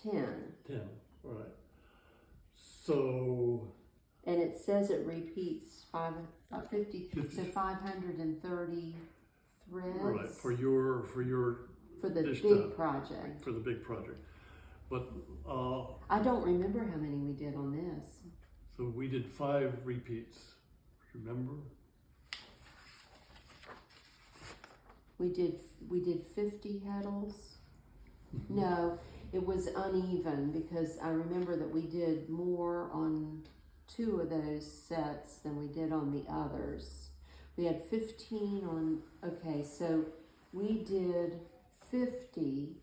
10. 10, right. So... And it says it repeats 50, so 530 threads. Right, for the big project. For the big project. But I don't remember how many we did on this. So we did 5 repeats, remember? We did 50 heddles. No, it was uneven because I remember that we did more on 2 of those sets than we did on the others. We had 15 on, okay, so we did 50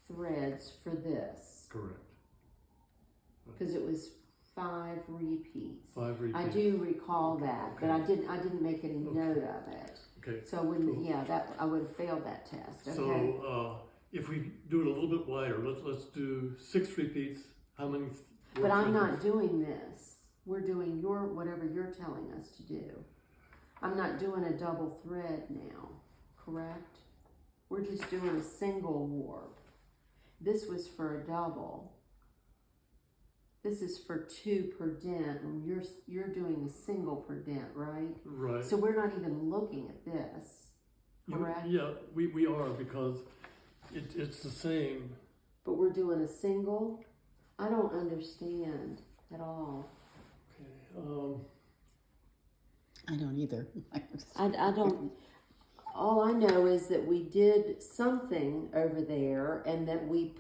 threads for this. Correct. Because it was 5 repeats. 5 repeats. I do recall that, Okay. but I didn't make any note of it. Okay. So when, cool. yeah, that I would have failed that test. Okay. So if we do it a little bit wider, let's do 6 repeats. How many? But I'm not doing this. We're doing whatever you're telling us to do. I'm not doing a double thread now, correct? We're just doing a single warp. This was for a double. This is for 2 per dent, and you're doing a single per dent, right? Right. So we're not even looking at this, correct? Yeah, we are, because it's the same. But we're doing a single? I don't understand at all. Okay. I don't either. I don't, all I know is that we did something over there and that we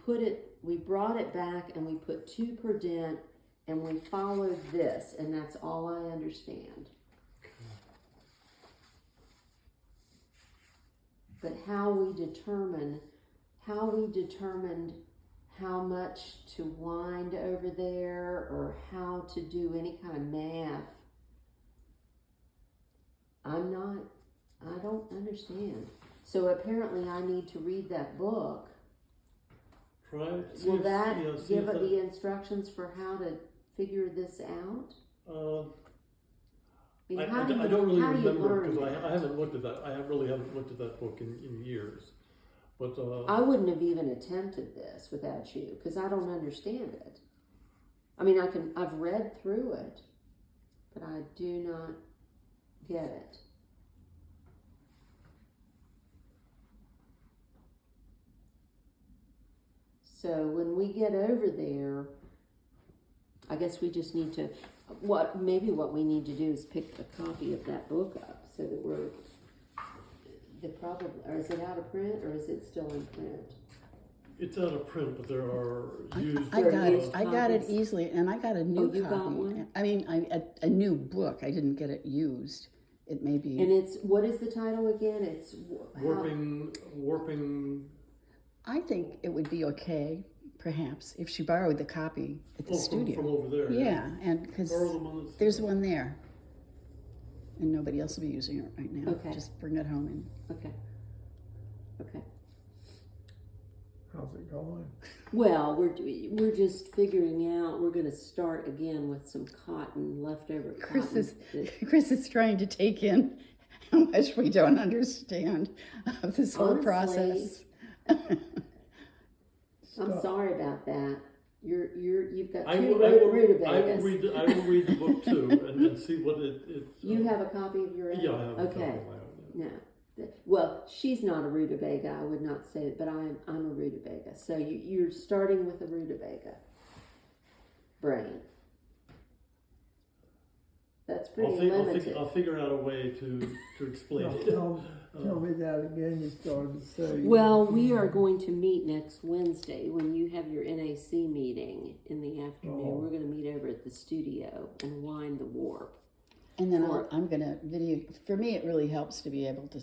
brought it back and we put 2 per dent and we followed this, and that's all I understand. But how we determined how much to wind over there or how to do any kind of math, I don't understand. So apparently I need to read that book. Try. Will that give the instructions for how to figure this out? I don't really remember, because I haven't looked at that. I really haven't looked at that book in years. But I wouldn't have even attempted this without you, because I don't understand it. I mean, I've read through it, but I do not get it. So when we get over there, I guess we just need to, maybe what we need to do is pick a copy of that book up so that we're, or is it out of print or is it still in print? it's out of print, but there are used. I got it easily, and I got a new you copy. got one? I mean, a new book. I didn't get it used. It may be. And it's, what is the title again? It's warping. I think it would be okay, perhaps, if she borrowed the copy at the studio. From over there. Yeah, and because there's one. one there, and nobody else will be using it right now. Okay. Just bring it home and. Okay. Okay. How's it going? Well, we're just figuring out. We're going to start again with some cotton, leftover cotton. Chris is trying to take in how much we don't understand of this whole Honestly, process. I'm sorry about that. You've got I two will rutabagas. read the book too and see what it. You have a copy of your own? Yeah, I have a copy Okay. of my own. Yeah. No. Well, she's not a rutabaga, I would not say it, but I'm a rutabaga. So you're starting with a rutabaga brain. That's pretty limited. I'll figure out a way to explain No, it. tell me that again. You started to say. Well, we are going to meet next Wednesday when you have your NAC meeting in the afternoon. Oh. We're going to meet over at the studio and wind the warp. And then I'm going to video. For me, it really helps to be able to,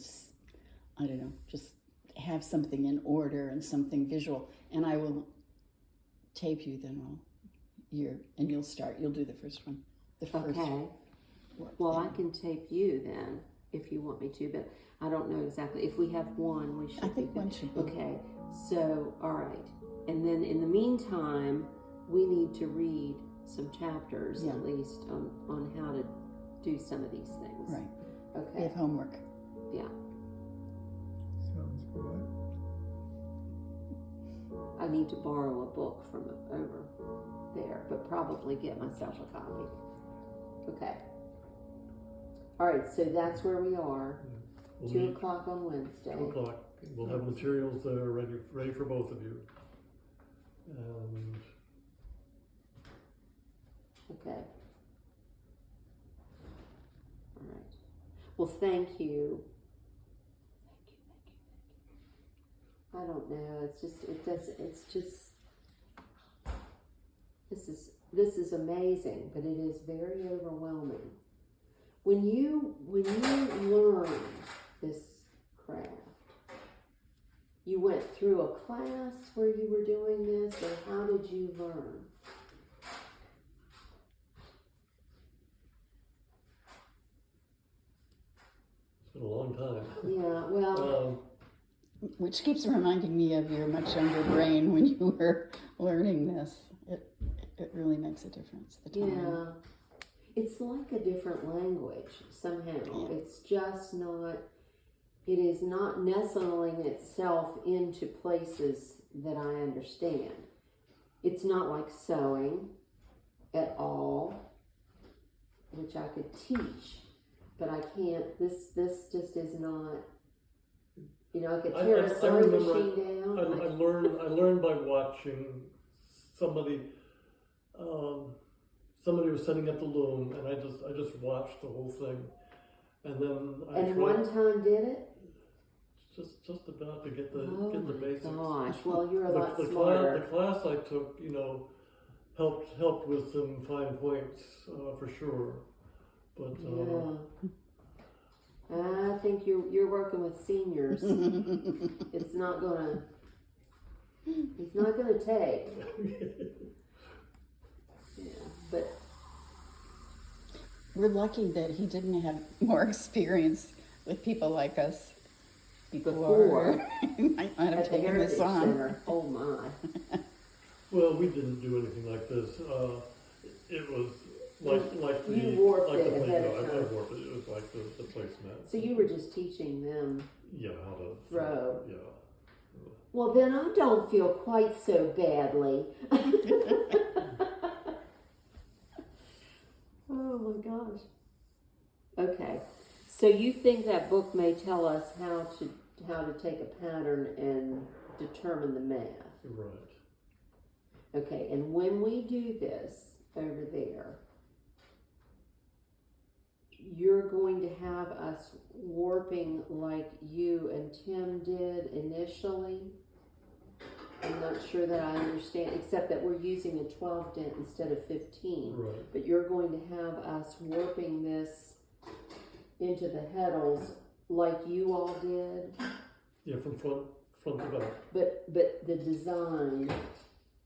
I don't know, just have something in order and something visual. And I will tape you then and you'll start. You'll do the first one. The first. Okay. Well, I can tape you then if you want me to, but I don't know exactly. If we have one, we should. I think one should be. Okay. So, all right. And then in the meantime, we need to read some chapters at least on how to do some of these things. Right. Okay. We have homework. Yeah. Sounds good. I need to borrow a book from over there, but probably get myself a copy. Okay. All right, so that's where we are. We'll 2 meet o'clock on Wednesday. 2 o'clock. We'll have materials there ready for both of you. And Okay. All right. Well, thank you. I don't know. It's just, this is amazing, but it is very overwhelming. When you learn this craft, you went through a class where you were doing this, or how did you learn? it's been a long time. Yeah, well, Which keeps reminding me of your much younger brain when you were learning this. It really makes a difference. The time. yeah. It's like a different language somehow. Yeah. It's just not, it is not nestling itself into places that I understand. It's not like sewing at all, which I could teach, but I can't, this just is not, you know, I could tear a sewing machine down. I learned by watching somebody was setting up the loom, and I just watched the whole thing, and then And one time did it? just about to get the basics. Gosh, well, you're a lot The smarter. class I took, helped with some fine points for sure, but Yeah. I think you're working with seniors. It's not gonna take. Yeah, but We're lucky that he didn't have more experience with people like us before. He might not have at the taken Heritage this on. Center, oh my. well, we didn't do anything like this. It was like the You warped like it the ahead placement. of I time. warped it. It was like the placement. So you were just teaching them. Yeah, how to Throw. Yeah. Well, then I don't feel quite so badly. Oh my gosh. Okay. So you think that book may tell us how to take a pattern and determine the math? Right. Okay, and when we do this over there, you're going to have us warping like you and Tim did initially. I'm not sure that I understand, except that we're using a 12 dent instead of 15. Right. But you're going to have us warping this into the heddles like you all did. Yeah, from front to back. But the design,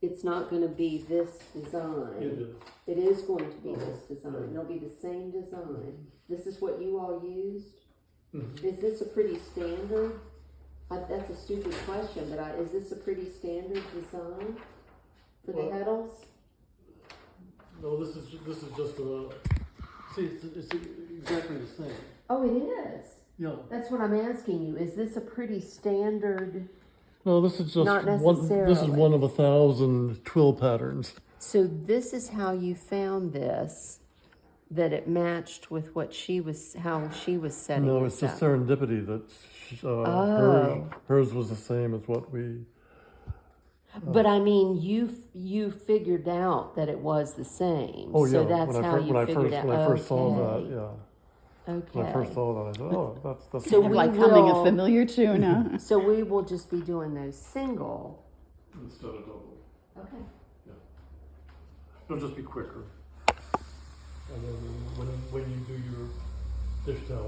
it's not going to be this design. It is. It is going to be this design. It'll be the same design. This is what you all used? Mhm. Is this a pretty standard? That's a stupid question, but is this a pretty standard design for the Well- heddles? No, this is just a. See, it's exactly the same. Oh, it is. Yeah. That's what I'm asking you. Is this a pretty standard? No, this is just Not one. This is necessarily. one of 1,000 twill patterns. So this is how you found this, that it matched with what how she was setting No, this it's just up. serendipity that Oh. hers was the same as what we. But I mean, you figured out that it was the same. Oh yeah. So that's when how I, you when I figured first out. when I first saw Okay. that, yeah. Okay. When I first saw that, I thought, oh, that's. So Kind of we like humming a will- familiar tune, huh? So we will just be doing those single. Instead of double. Okay. It'll just be quicker. And then when you do your dish towel.